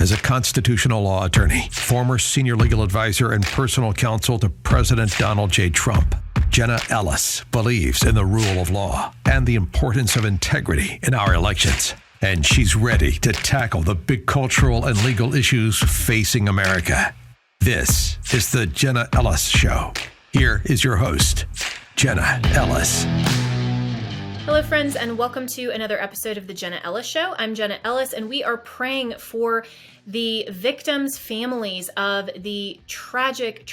As a constitutional law attorney, former senior legal advisor and personal counsel to President Donald J. Trump, Jenna Ellis believes in the rule of law and the importance of integrity in our elections. And she's ready to tackle the big cultural and legal issues facing America. This is the Jenna Ellis Show. Here is your host, Jenna Ellis. Hello, friends, and welcome to another episode of the Jenna Ellis Show. I'm Jenna Ellis, and we are praying for the victims' families of the tragic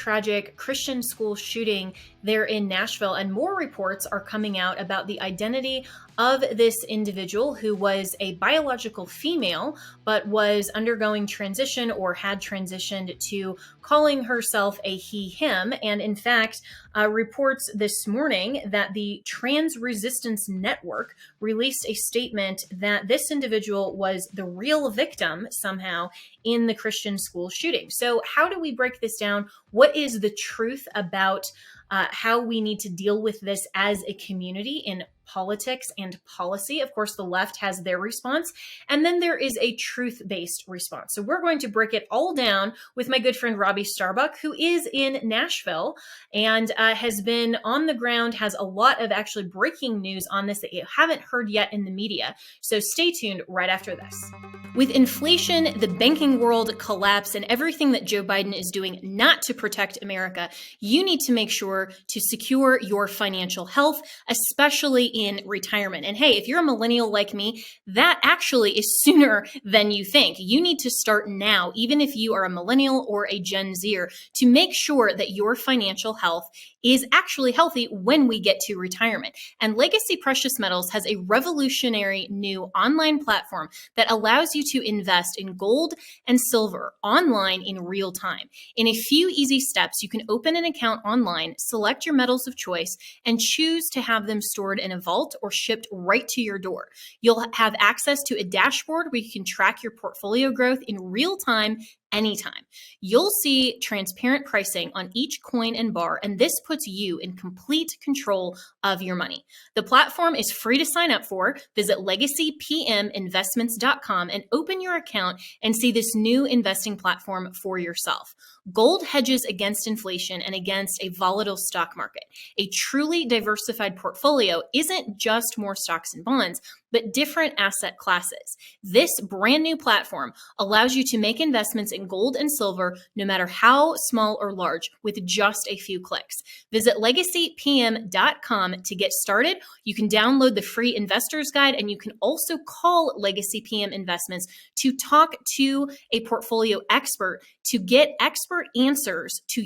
Christian school shooting there in Nashville. And more reports are coming out about the identity of this individual who was a biological female, but was undergoing transition or had transitioned to calling herself a he, him. And in fact, reports this morning that the Trans Resistance Network released a statement that this individual was the real victim somehow in the Christian school shooting. So how do we break this down? What is the truth about how we need to deal with this as a community in politics and policy? Of course, the left has their response, and then there is a truth-based response. So we're going to break it all down with my good friend Robby Starbuck, who is in Nashville and has been on the ground, has a lot of actually breaking news on this that you haven't heard yet in the media. So stay tuned right after this. With inflation, the banking world collapse, and everything that Joe Biden is doing not to protect America, you need to make sure to secure your financial health, especially in retirement. And hey, if you're a millennial like me, that actually is sooner than you think. You need to start now, even if you are a millennial or a Gen Zer, to make sure that your financial health is actually healthy when we get to retirement. And Legacy Precious Metals has a revolutionary new online platform that allows you to invest in gold and silver online in real time. In a few easy steps, you can open an account online, select your metals of choice, and choose to have them stored in a vault or shipped right to your door. You'll have access to a dashboard where you can track your portfolio growth in real time anytime. You'll see transparent pricing on each coin and bar, and this puts you in complete control of your money. The platform is free to sign up for. Visit legacypminvestments.com and open your account and see this new investing platform for yourself. Gold hedges against inflation and against a volatile stock market. A truly diversified portfolio isn't just more stocks and bonds, but different asset classes. This brand new platform allows you to make investments in gold and silver, no matter how small or large, with just a few clicks. Visit legacypm.com to get started. You can download the free investor's guide, and you can also call Legacy PM Investments to talk to a portfolio expert to get expert answers to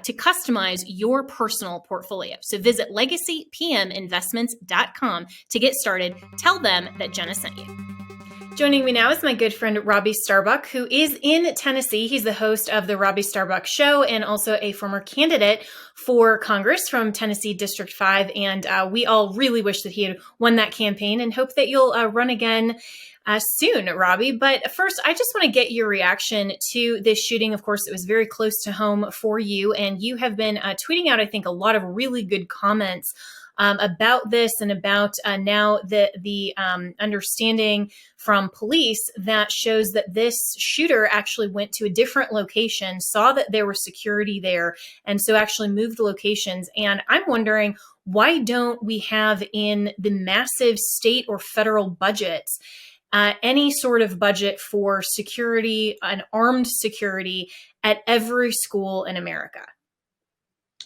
to customize your personal portfolio. So visit legacypminvestments.com to get started. Tell them that Jenna sent you. Joining me now is my good friend Robby Starbuck, who is in Tennessee. He's the host of the Robby Starbuck Show and also a former candidate for Congress from Tennessee District 5. And we all really wish that he had won that campaign and hope that you'll run again soon, Robby. But first, I just want to get your reaction to this shooting. Of course, it was very close to home for you, and you have been tweeting out, I think, a lot of really good comments about this and about now the understanding from police that shows that this shooter actually went to a different location, saw that there was security there, and so actually moved locations. And I'm wondering, why don't we have in the massive state or federal budgets any sort of budget for security, an armed security at every school in America?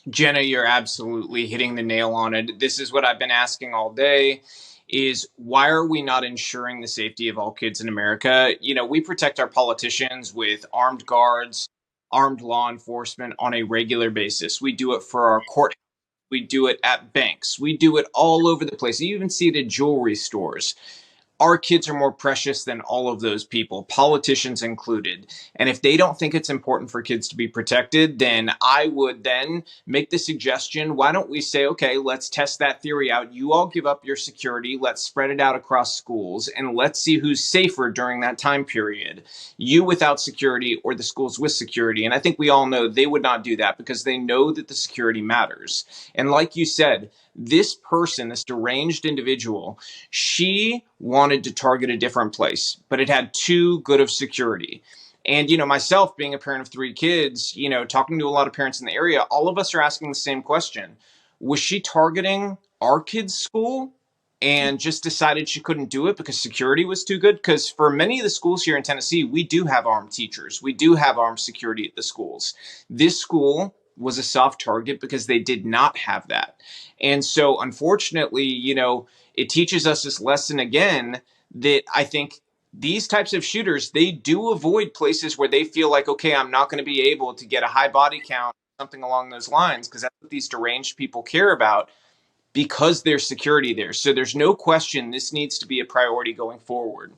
Jenna, you're absolutely hitting the nail on it. This is what I've been asking all day, is why are we not ensuring the safety of all kids in America? You know, we protect our politicians with armed guards, armed law enforcement on a regular basis. We do it for our court. We do it at banks. We do it all over the place. You even see it at jewelry stores. Our kids are more precious than all of those people, politicians included. And if they don't think it's important for kids to be protected, then I would then make the suggestion, why don't we say, okay, let's test that theory out. You all give up your security. Let's spread it out across schools, and let's see who's safer during that time period. You without security or the schools with security. And I think we all know they would not do that because they know that the security matters. And like you said, this person, this deranged individual, she wanted to target a different place, but it had too good of security. And, myself being a parent of 3 kids, talking to a lot of parents in the area, all of us are asking the same question. Was she targeting our kids' school and just decided she couldn't do it because security was too good? Because for many of the schools here in Tennessee, we do have armed teachers. We do have armed security at the schools. This school was a soft target because they did not have that. And so unfortunately, it teaches us this lesson again that I think these types of shooters, they do avoid places where they feel like, okay, I'm not going to be able to get a high body count, something along those lines, because that's what these deranged people care about, because there's security there. So there's no question this needs to be a priority going forward.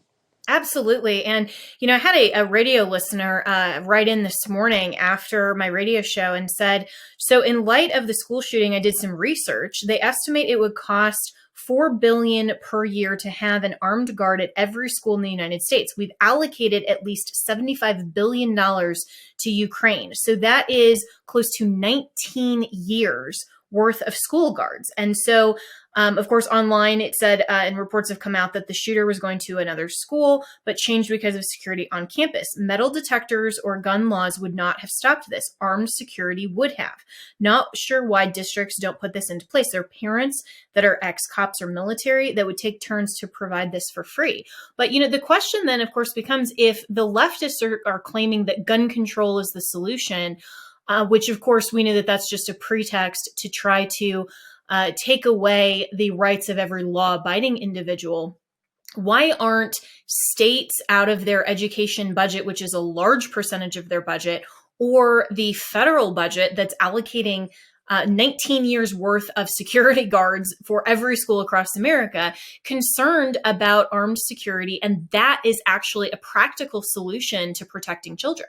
Absolutely. And, I had a radio listener write in this morning after my radio show and said, so in light of the school shooting, I did some research. They estimate it would cost $4 billion per year to have an armed guard at every school in the United States. We've allocated at least $75 billion to Ukraine. So that is close to 19 years worth of school guards. And so, of course, online it said, and reports have come out that the shooter was going to another school, but changed because of security on campus. Metal detectors or gun laws would not have stopped this. Armed security would have. Not sure why districts don't put this into place. There are parents that are ex-cops or military that would take turns to provide this for free. But, the question then, of course, becomes if the leftists are claiming that gun control is the solution, which, of course, we know that that's just a pretext to try to take away the rights of every law-abiding individual. Why aren't states out of their education budget, which is a large percentage of their budget, or the federal budget that's allocating 19 years worth of security guards for every school across America, concerned about armed security? And that is actually a practical solution to protecting children.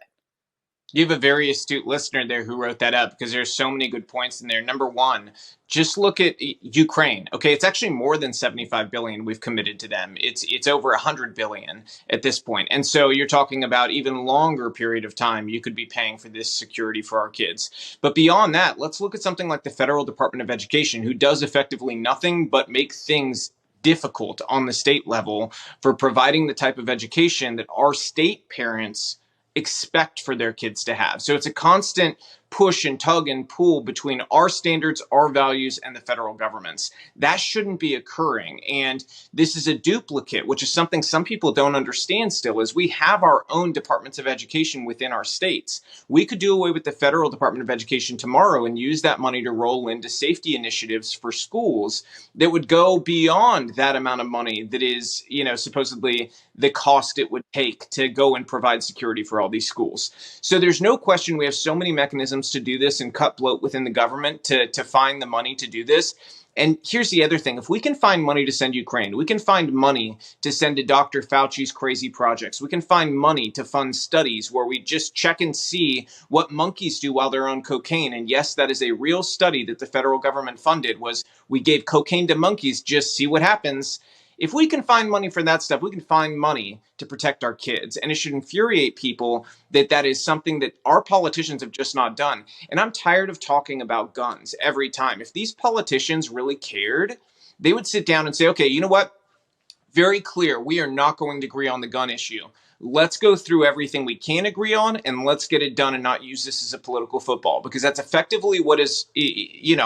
You have a very astute listener there who wrote that up, because there's so many good points in there. Number one, just look at Ukraine. Okay, it's actually more than 75 billion we've committed to them. It's over 100 billion at this point. And so you're talking about even longer period of time you could be paying for this security for our kids. But beyond that, let's look at something like the Federal Department of Education, who does effectively nothing but make things difficult on the state level for providing the type of education that our state parents expect for their kids to have. So it's a constant push and tug and pull between our standards, our values, and the federal government's. That shouldn't be occurring. And this is a duplicate, which is something some people don't understand still, is we have our own departments of education within our states. We could do away with the Federal Department of Education tomorrow and use that money to roll into safety initiatives for schools that would go beyond that amount of money that is, supposedly the cost it would take to go and provide security for all these schools. So there's no question we have so many mechanisms to do this and cut bloat within the government to find the money to do this. And here's the other thing. If we can find money to send Ukraine, we can find money to send to Dr. Fauci's crazy projects. We can find money to fund studies where we just check and see what monkeys do while they're on cocaine. And yes, that is a real study that the federal government funded, was we gave cocaine to monkeys, just see what happens. If we can find money for that stuff, we can find money to protect our kids. And it should infuriate people that that is something that our politicians have just not done. And I'm tired of talking about guns every time. If these politicians really cared, they would sit down and say, okay, you know what? Very clear, we are not going to agree on the gun issue. Let's go through everything we can agree on and let's get it done and not use this as a political football, because that's effectively what is,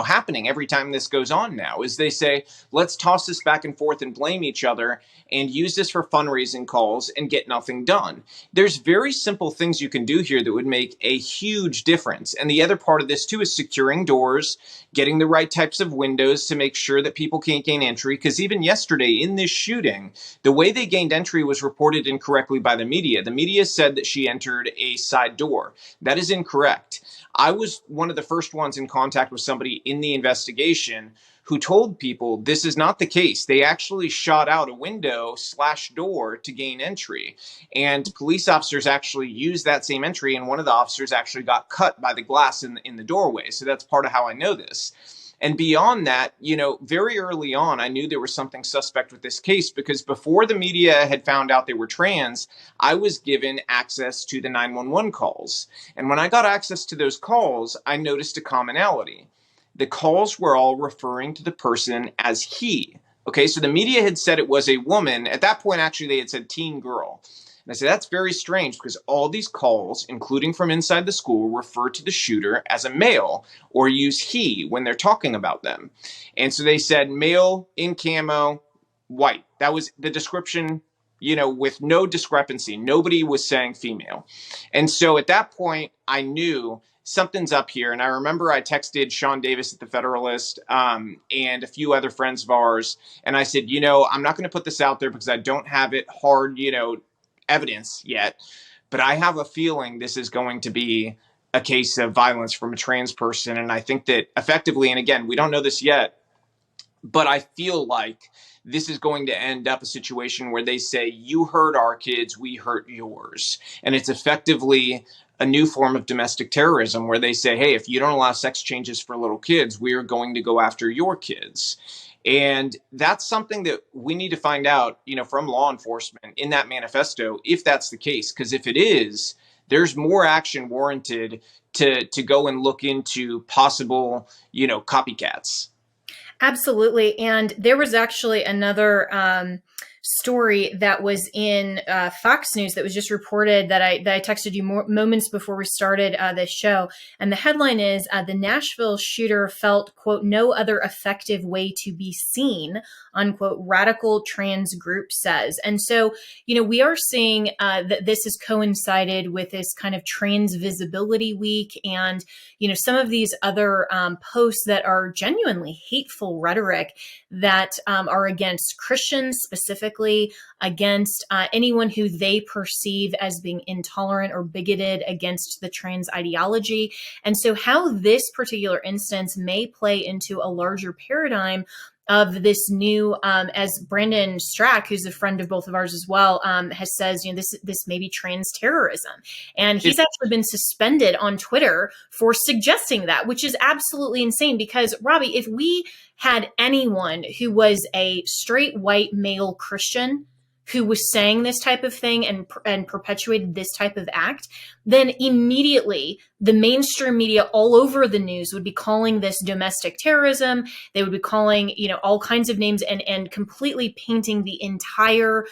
happening every time this goes on now, is they say, let's toss this back and forth and blame each other and use this for fundraising calls and get nothing done. There's very simple things you can do here that would make a huge difference. And the other part of this too is securing doors, getting the right types of windows to make sure that people can't gain entry. Because even yesterday in this shooting, the way they gained entry was reported incorrectly by the media. The media said that she entered a side door. That is incorrect. I was one of the first ones in contact with somebody in the investigation who told people this is not the case. They actually shot out a window/door to gain entry. And police officers actually used that same entry, and one of the officers actually got cut by the glass in the doorway. So that's part of how I know this. And beyond that, very early on, I knew there was something suspect with this case, because before the media had found out they were trans, I was given access to the 911 calls. And when I got access to those calls, I noticed a commonality. the calls were all referring to the person as he. Okay, so the media had said it was a woman. At that point, actually, they had said teen girl. And I said, that's very strange because all these calls, including from inside the school, refer to the shooter as a male or use he when they're talking about them. And so they said male in camo, white. That was the description, with no discrepancy. Nobody was saying female. And so at that point, I knew something's up here. And I remember I texted Sean Davis at the Federalist and a few other friends of ours. And I said, I'm not going to put this out there because I don't have it hard, evidence yet, but I have a feeling this is going to be a case of violence from a trans person. And I think that effectively, and again, we don't know this yet, but I feel like this is going to end up a situation where they say, you hurt our kids, we hurt yours. And it's effectively a new form of domestic terrorism where they say, hey, if you don't allow sex changes for little kids, we are going to go after your kids. And that's something that we need to find out, from law enforcement in that manifesto, if that's the case. Because if it is, there's more action warranted to go and look into possible, copycats. Absolutely. And there was actually another story that was in Fox News that was just reported that I texted you moments before we started this show. And the headline is, the Nashville shooter felt, quote, no other effective way to be seen, unquote, radical trans group says. And so, we are seeing that this has coincided with this kind of Trans Visibility Week and, some of these other posts that are genuinely hateful rhetoric that are against Christians, specifically against anyone who they perceive as being intolerant or bigoted against the trans ideology. And so how this particular instance may play into a larger paradigm of this new, as Brandon Strack, who's a friend of both of ours as well, has says, this may be trans terrorism. And he's actually been suspended on Twitter for suggesting that, which is absolutely insane because, Robby, if we had anyone who was a straight white male Christian who was saying this type of thing and perpetuated this type of act, then immediately the mainstream media all over the news would be calling this domestic terrorism. They would be calling, all kinds of names and completely painting the entire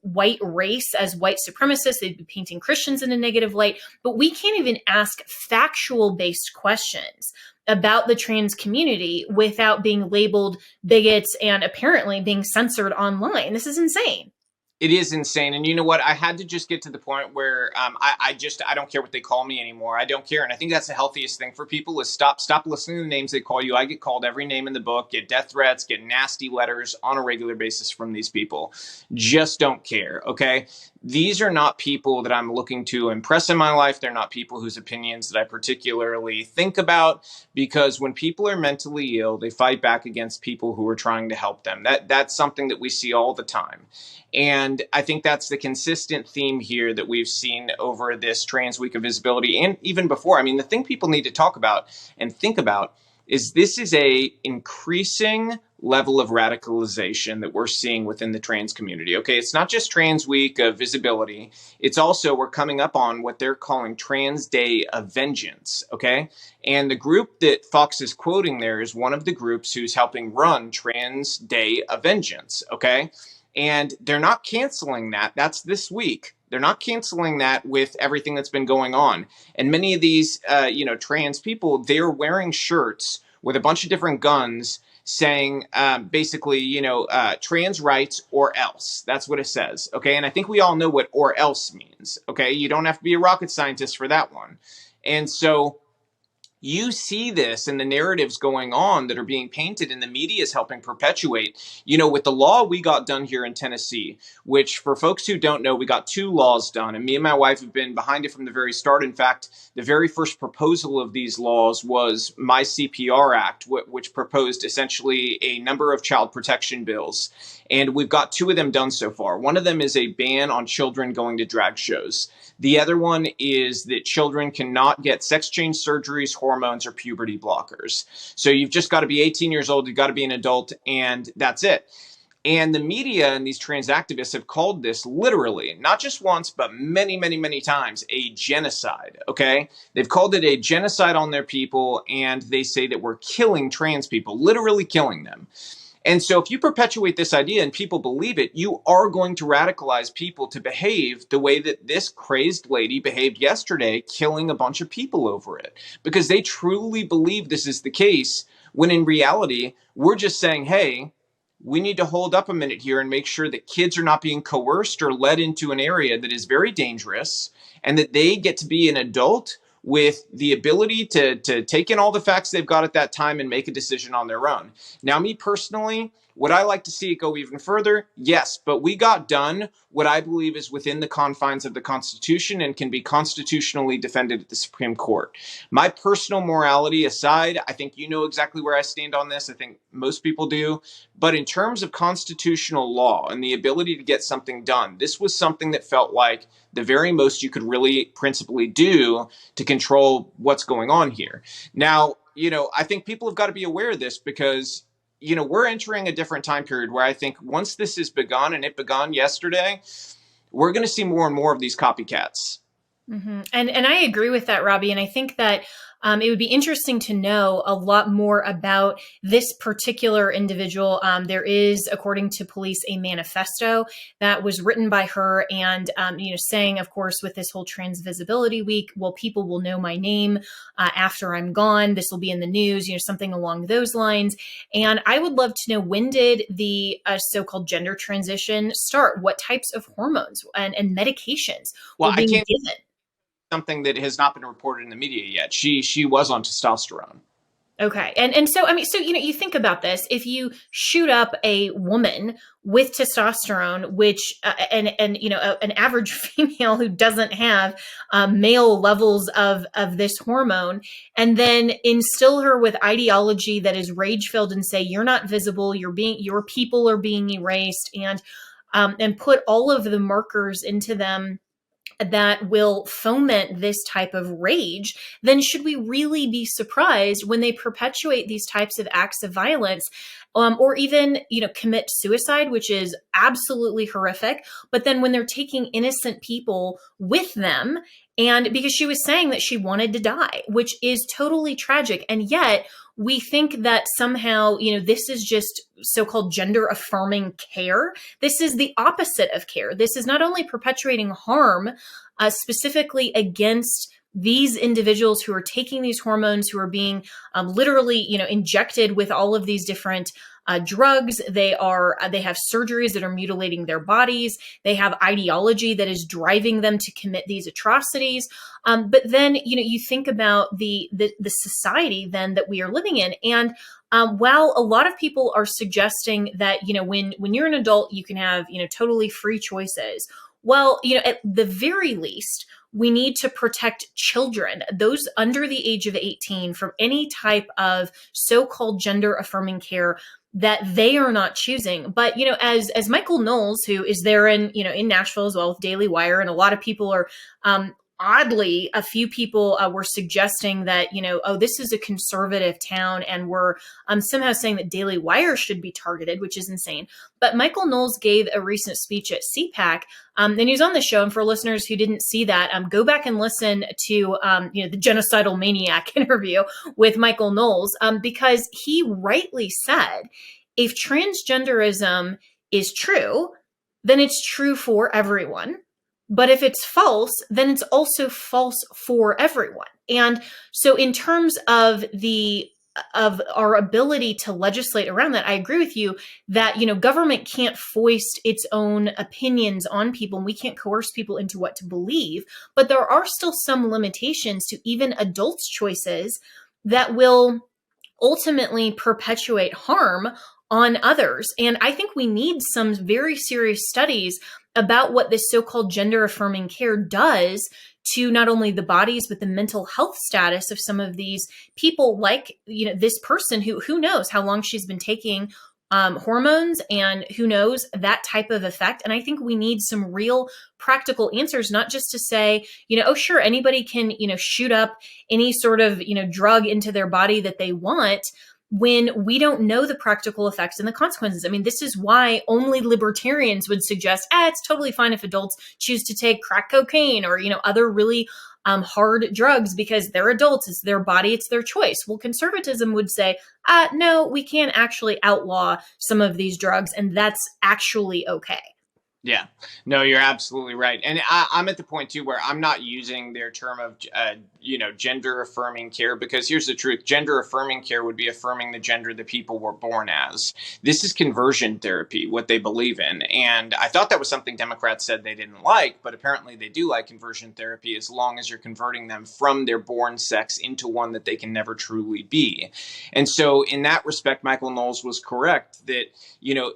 white race as white supremacists. They'd be painting Christians in a negative light. But we can't even ask factual-based questions about the trans community without being labeled bigots and apparently being censored online. This is insane. It is insane. And you know what? I had to just get to the point where I don't care what they call me anymore. I don't care. And I think that's the healthiest thing for people is stop listening to the names they call you. I get called every name in the book, get death threats, get nasty letters on a regular basis from these people. Just don't care. Okay. These are not people that I'm looking to impress in my life. They're not people whose opinions that I particularly think about, because when people are mentally ill, they fight back against people who are trying to help them. That's something that we see all the time. And I think that's the consistent theme here that we've seen over this Trans Week of Visibility and even before. I mean, the thing people need to talk about and think about is this is a increasing level of radicalization that we're seeing within the trans community. Okay, it's not just Trans Week of Visibility. It's also, we're coming up on what they're calling Trans Day of Vengeance. Okay, and the group that Fox is quoting there is one of the groups who's helping run Trans Day of Vengeance. Okay. And they're not canceling that. That's this week. They're not canceling that with everything that's been going on. And many of these, trans people, they're wearing shirts with a bunch of different guns saying basically, trans rights or else. That's what it says. Okay. And I think we all know what or else means. Okay. You don't have to be a rocket scientist for that one. And so you see this in the narratives going on that are being painted and the media is helping perpetuate, with the law we got done here in Tennessee, which for folks who don't know, we got 2 laws done and me and my wife have been behind it from the very start. In fact, the very first proposal of these laws was my CPR Act, which proposed essentially a number of child protection bills. And we've got 2 of them done so far. One of them is a ban on children going to drag shows. The other one is that children cannot get sex change surgeries, hormones, or puberty blockers. So you've just got to be 18 years old, you've got to be an adult, and that's it. And the media and these trans activists have called this literally, not just once, but many, many, many times, a genocide, okay? They've called it a genocide on their people, and they say that we're killing trans people, literally killing them. And so if you perpetuate this idea and people believe it, you are going to radicalize people to behave the way that this crazed lady behaved yesterday, killing a bunch of people over it, because they truly believe this is the case, when in reality, we're just saying, hey, we need to hold up a minute here and make sure that kids are not being coerced or led into an area that is very dangerous, and that they get to be an adult with the ability to take in all the facts they've got at that time and make a decision on their own. Now, me personally, would I like to see it go even further? Yes, but we got done what I believe is within the confines of the Constitution and can be constitutionally defended at the Supreme Court. My personal morality aside, I think you know exactly where I stand on this. I think most people do. But in terms of constitutional law and the ability to get something done, this was something that felt like the very most you could really principally do to control what's going on here. Now, I think people have got to be aware of this, because we're entering a different time period where I think once this is begun, and it begun yesterday, we're going to see more and more of these copycats. Mm-hmm. And I agree with that, Robby. And I think that it would be interesting to know a lot more about this particular individual. There is, according to police, a manifesto that was written by her, and saying, of course, with this whole Trans Visibility Week, well, people will know my name after I'm gone. This will be in the news, something along those lines. And I would love to know, when did the so-called gender transition start? What types of hormones and medications were being given? Something that has not been reported in the media yet. She was on testosterone. Okay. And so, you think about this, if you shoot up a woman with testosterone, which, an average female who doesn't have male levels of this hormone, and then instill her with ideology that is rage filled and say, you're not visible, your people are being erased, and put all of the markers into them that will foment this type of rage, then should we really be surprised when they perpetuate these types of acts of violence, or even, commit suicide, which is absolutely horrific. But then when they're taking innocent people with them, and because she was saying that she wanted to die, which is totally tragic. And yet we think that somehow, this is just so-called gender affirming care. This is the opposite of care. This is not only perpetuating harm, specifically against these individuals who are taking these hormones, who are being literally, injected with all of these different drugs. They have surgeries that are mutilating their bodies. They have ideology that is driving them to commit these atrocities. But then, you think about the society then that we are living in. And while a lot of people are suggesting that, when you're an adult, you can have, totally free choices. Well, at the very least, we need to protect children, those under the age of 18, from any type of so-called gender affirming care that they are not choosing. But, as Michael Knowles, who is there in Nashville as well with Daily Wire, and a lot of people are, oddly, a few people were suggesting that, this is a conservative town, and we're somehow saying that Daily Wire should be targeted, which is insane. But Michael Knowles gave a recent speech at CPAC, and he was on the show. And for listeners who didn't see that, go back and listen to, the Genocidal Maniac interview with Michael Knowles, because he rightly said, if transgenderism is true, then it's true for everyone. But if it's false, then it's also false for everyone. And so in terms of our ability to legislate around that, I agree with you that, government can't foist its own opinions on people, and we can't coerce people into what to believe. But there are still some limitations to even adults' choices that will ultimately perpetuate harm on others. And I think we need some very serious studies about what this so-called gender affirming care does to not only the bodies, but the mental health status of some of these people, like, this person who knows how long she's been taking hormones, and who knows that type of effect. And I think we need some real practical answers, not just to say, oh, sure, anybody can, shoot up any sort of, drug into their body that they want. when we don't know the practical effects and the consequences. I mean, this is why only libertarians would suggest, it's totally fine if adults choose to take crack cocaine or, other really hard drugs, because they're adults, it's their body, it's their choice. Well, conservatism would say, no, we can actually outlaw some of these drugs, and that's actually okay. Yeah, no, you're absolutely right. And I'm at the point too where I'm not using their term of, gender affirming care, because here's the truth. Gender affirming care would be affirming the gender that people were born as. This is conversion therapy, what they believe in. And I thought that was something Democrats said they didn't like, but apparently they do like conversion therapy, as long as you're converting them from their born sex into one that they can never truly be. And so in that respect, Michael Knowles was correct that,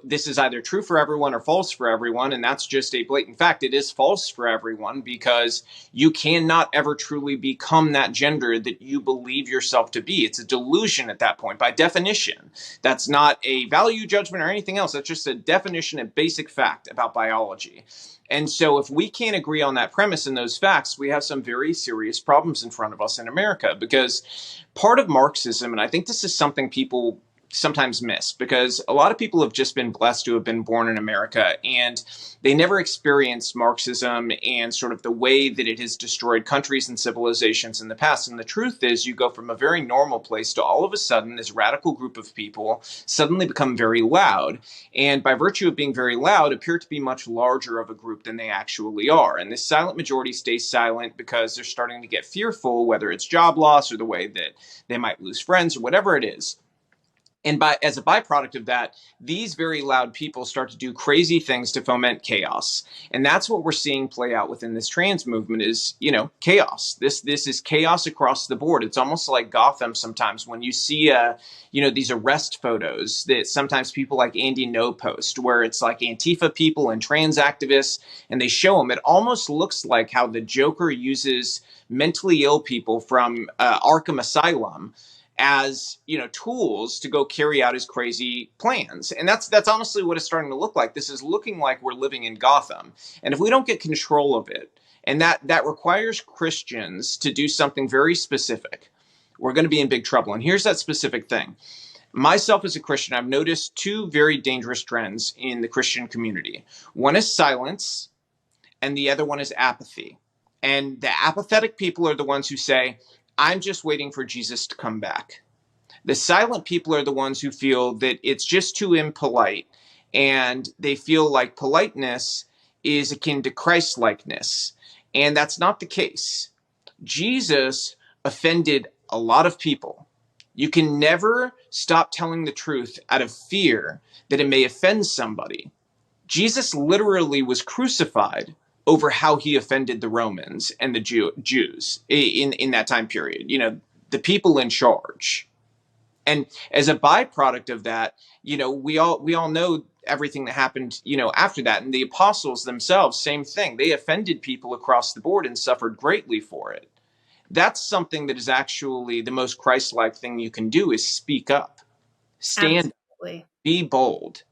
this is either true for everyone or false for everyone. And that's just a blatant fact. It is false for everyone, because you cannot ever truly become that gender that you believe yourself to be. It's a delusion at that point, by definition. That's not a value judgment or anything else. That's just a definition and basic fact about biology. And so if we can't agree on that premise and those facts, we have some very serious problems in front of us in America, because part of Marxism, and I think this is something people sometimes miss, because a lot of people have just been blessed to have been born in America, and they never experienced Marxism and sort of the way that it has destroyed countries and civilizations in the past. And the truth is, you go from a very normal place to all of a sudden this radical group of people suddenly become very loud, and by virtue of being very loud, appear to be much larger of a group than they actually are. And this silent majority stays silent because they're starting to get fearful, whether it's job loss or the way that they might lose friends or whatever it is. And as a byproduct of that, these very loud people start to do crazy things to foment chaos. And that's what we're seeing play out within this trans movement is, chaos. This is chaos across the board. It's almost like Gotham sometimes when you see, these arrest photos that sometimes people like Andy No post, where it's like Antifa people and trans activists, and they show them. It almost looks like how the Joker uses mentally ill people from Arkham Asylum as tools to go carry out his crazy plans. And that's honestly what it's starting to look like. This is looking like we're living in Gotham. And if we don't get control of it, and that requires Christians to do something very specific, we're going to be in big trouble. And here's that specific thing. Myself as a Christian, I've noticed two very dangerous trends in the Christian community. One is silence, and the other one is apathy. And the apathetic people are the ones who say, I'm just waiting for Jesus to come back. The silent people are the ones who feel that it's just too impolite, and they feel like politeness is akin to Christ-likeness. And that's not the case. Jesus offended a lot of people. You can never stop telling the truth out of fear that it may offend somebody. Jesus literally was crucified over how he offended the Romans and the Jews in that time period, the people in charge. And as a byproduct of that, we all know everything that happened, after that. And the apostles themselves, same thing. They offended people across the board and suffered greatly for it. That's something that is actually the most Christ-like thing you can do, is speak up, stand, Absolutely. Be bold,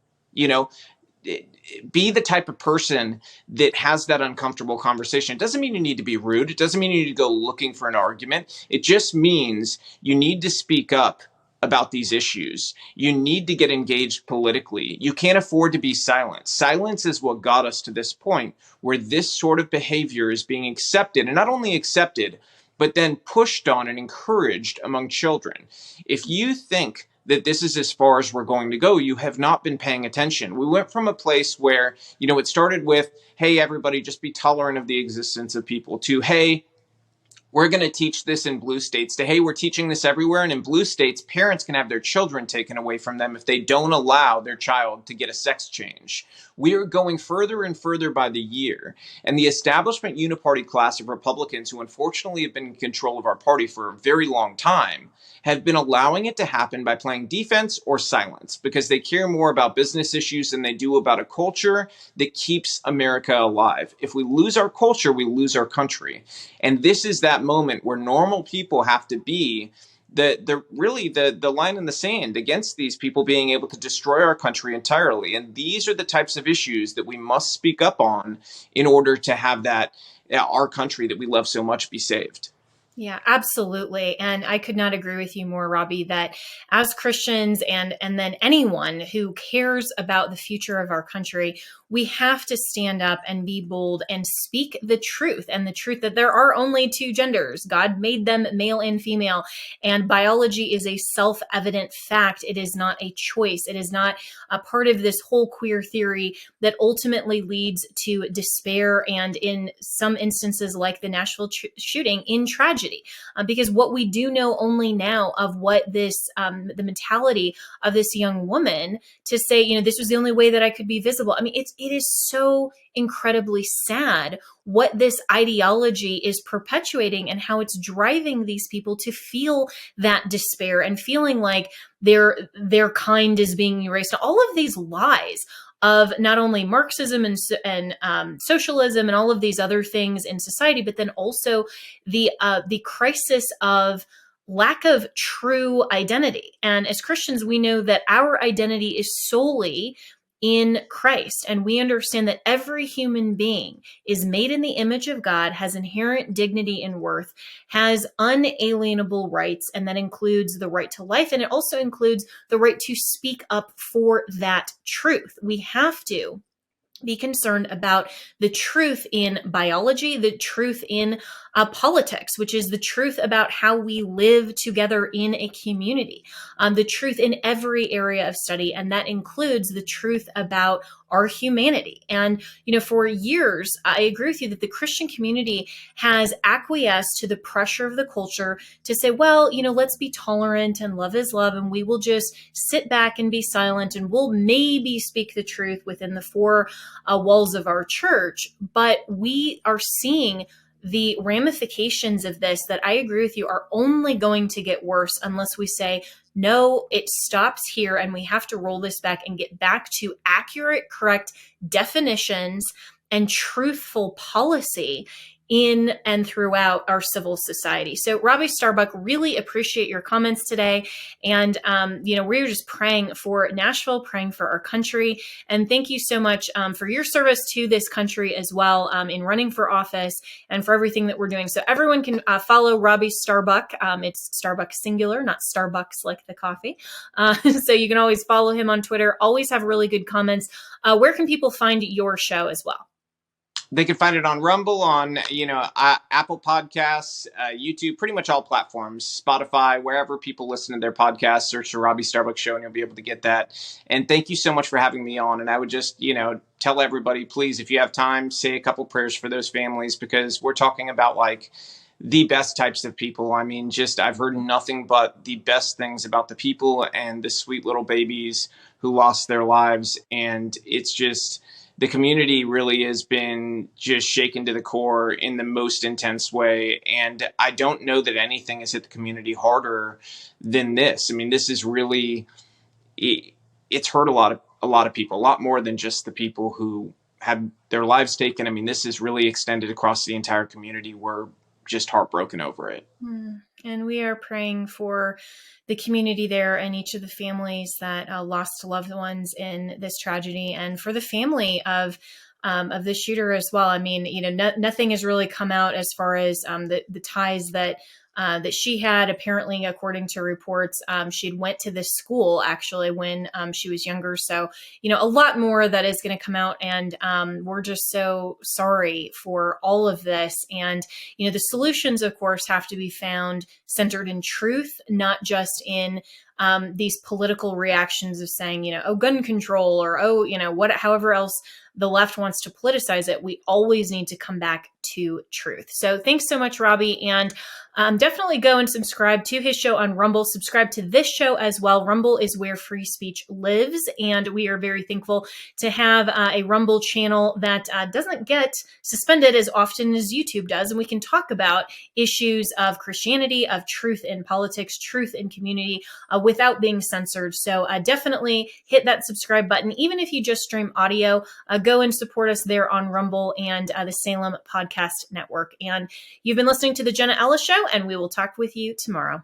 be the type of person that has that uncomfortable conversation. It doesn't mean you need to be rude. It doesn't mean you need to go looking for an argument. It just means you need to speak up about these issues. You need to get engaged politically. You can't afford to be silent. Silence is what got us to this point where this sort of behavior is being accepted, and not only accepted, but then pushed on and encouraged among children. If you think that this is as far as we're going to go, you have not been paying attention. We went from a place where, it started with, hey, everybody, just be tolerant of the existence of people, to, hey, we're going to teach this in blue states, to, hey, we're teaching this everywhere. And in blue states, parents can have their children taken away from them if they don't allow their child to get a sex change. We are going further and further by the year. And the establishment uniparty class of Republicans, who unfortunately have been in control of our party for a very long time, have been allowing it to happen by playing defense or silence, because they care more about business issues than they do about a culture that keeps America alive. If we lose our culture, we lose our country. And this is that moment where normal people have to be the line in the sand against these people being able to destroy our country entirely. And these are the types of issues that we must speak up on in order to have that our country that we love so much be saved. Yeah, absolutely. And I could not agree with you more, Robby, that as Christians and then anyone who cares about the future of our country, we have to stand up and be bold and speak the truth, and the truth that there are only two genders. God made them male and female, and biology is a self-evident fact. It is not a choice. It is not a part of this whole queer theory that ultimately leads to despair and, in some instances like the Nashville shooting, in tragedy. Because what we do know only now of what this, the mentality of this young woman to say, this was the only way that I could be visible. I mean, it is so incredibly sad what this ideology is perpetuating and how it's driving these people to feel that despair and feeling like their kind is being erased. All of these lies of not only Marxism and socialism and all of these other things in society, but then also the crisis of lack of true identity. And as Christians, we know that our identity is solely in Christ. And we understand that every human being is made in the image of God, has inherent dignity and worth, has unalienable rights, and that includes the right to life. And it also includes the right to speak up for that truth. We have to be concerned about the truth in biology, the truth in politics, which is the truth about how we live together in a community, the truth in every area of study. And that includes the truth about our humanity. And, for years, I agree with you that the Christian community has acquiesced to the pressure of the culture to say, well, let's be tolerant and love is love. And we will just sit back and be silent and we'll maybe speak the truth within the four walls of our church. But we are seeing the ramifications of this that I agree with you are only going to get worse unless we say, no, it stops here and we have to roll this back and get back to accurate, correct definitions and truthful policy in and throughout our civil society. So Robby Starbuck, really appreciate your comments today. And, we're just praying for Nashville, praying for our country. And thank you so much for your service to this country as well in running for office and for everything that we're doing. So everyone can follow Robby Starbuck. It's Starbuck singular, not Starbucks like the coffee. So you can always follow him on Twitter. Always have really good comments. Where can people find your show as well? They can find it on Rumble, on Apple Podcasts, YouTube, pretty much all platforms, Spotify, wherever people listen to their podcasts. Search the Robby Starbuck Show, and you'll be able to get that. And thank you so much for having me on. And I would just tell everybody, please, if you have time, say a couple prayers for those families, because we're talking about the best types of people. I mean, I've heard nothing but the best things about the people and the sweet little babies who lost their lives. And it's just, the community really has been just shaken to the core in the most intense way. And I don't know that anything has hit the community harder than this. I mean, this is really, it's hurt a lot of people, a lot more than just the people who had their lives taken. I mean, this is really extended across the entire community. We're just heartbroken over it. And we are praying for the community there and each of the families that lost loved ones in this tragedy, and for the family of the shooter as well. I mean, nothing has really come out as far as the ties that she had. Apparently, according to reports, she had went to this school actually when she was younger. So, a lot more that is going to come out, and we're just so sorry for all of this. And, the solutions, of course, have to be found centered in truth, not just in these political reactions of saying, oh, gun control, or, however else the left wants to politicize it. We always need to come back to truth. So thanks so much, Robby. And definitely go and subscribe to his show on Rumble. Subscribe to this show as well. Rumble is where free speech lives. And we are very thankful to have a Rumble channel that doesn't get suspended as often as YouTube does. And we can talk about issues of Christianity, of truth in politics, truth in community, without being censored. So definitely hit that subscribe button. Even if you just stream audio, go and support us there on Rumble and the Salem Podcast Network. And you've been listening to The Jenna Ellis Show, and we will talk with you tomorrow.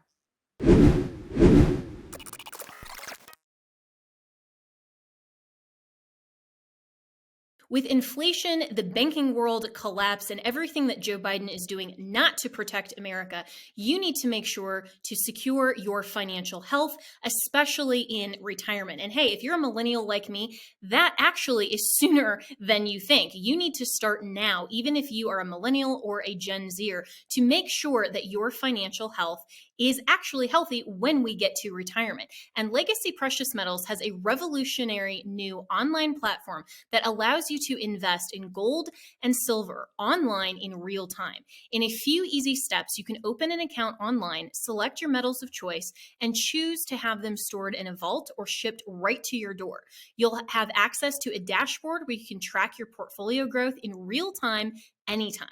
With inflation, the banking world collapse, and everything that Joe Biden is doing not to protect America, you need to make sure to secure your financial health, especially in retirement. And hey, if you're a millennial like me, that actually is sooner than you think. You need to start now, even if you are a millennial or a Gen Zer, to make sure that your financial health is actually healthy when we get to retirement. And Legacy Precious Metals has a revolutionary new online platform that allows you to invest in gold and silver online in real time. In a few easy steps, you can open an account online, select your metals of choice, and choose to have them stored in a vault or shipped right to your door. You'll have access to a dashboard where you can track your portfolio growth in real time anytime.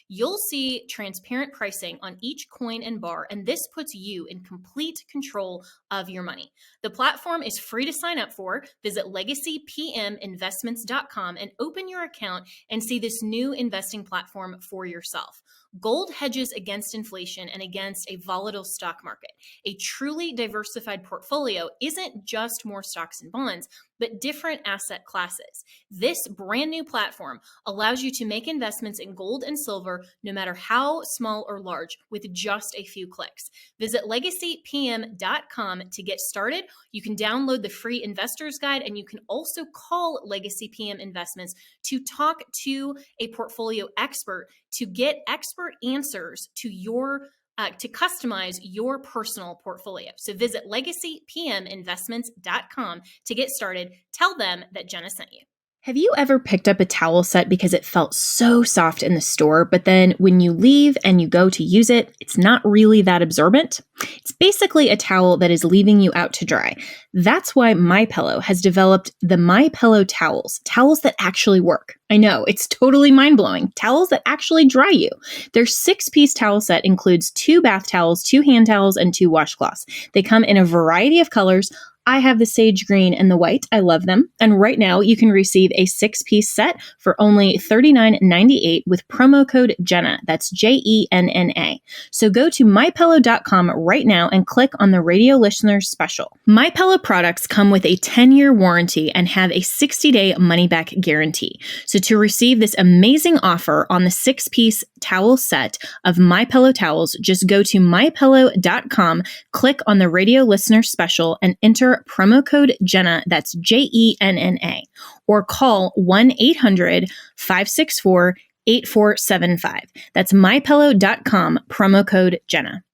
You'll see transparent pricing on each coin and bar, and this puts you in complete control of your money. The platform is free to sign up for. Visit legacypminvestments.com and open your account and see this new investing platform for yourself. Gold hedges against inflation and against a volatile stock market. A truly diversified portfolio isn't just more stocks and bonds, but different asset classes. This brand new platform allows you to make investments in gold and silver, no matter how small or large, with just a few clicks. Visit legacypm.com to get started. You can download the free investor's guide, and you can also call Legacy PM Investments to talk to a portfolio expert to get expert answers to to customize your personal portfolio. So visit legacypminvestments.com to get started. Tell them that Jenna sent you. Have you ever picked up a towel set because it felt so soft in the store, but then when you leave and you go to use it, it's not really that absorbent? It's basically a towel that is leaving you out to dry. That's why MyPillow has developed the MyPillow towels that actually work. I know, it's totally mind-blowing. Towels that actually dry you. Their 6-piece towel set includes 2 bath towels, 2 hand towels, and 2 washcloths. They come in a variety of colors. I have the sage green and the white. I love them. And right now you can receive a 6-piece set for only $39.98 with promo code Jenna. That's JENNA. So go to mypillow.com right now and click on the radio listeners special. MyPillow products come with a 10-year warranty and have a 60-day money-back guarantee. So to receive this amazing offer on the 6-piece towel set of MyPillow towels, just go to mypillow.com, click on the radio listener special, and enter promo code Jenna, that's JENNA, or call 1-800-564-8475. That's mypillow.com, promo code Jenna.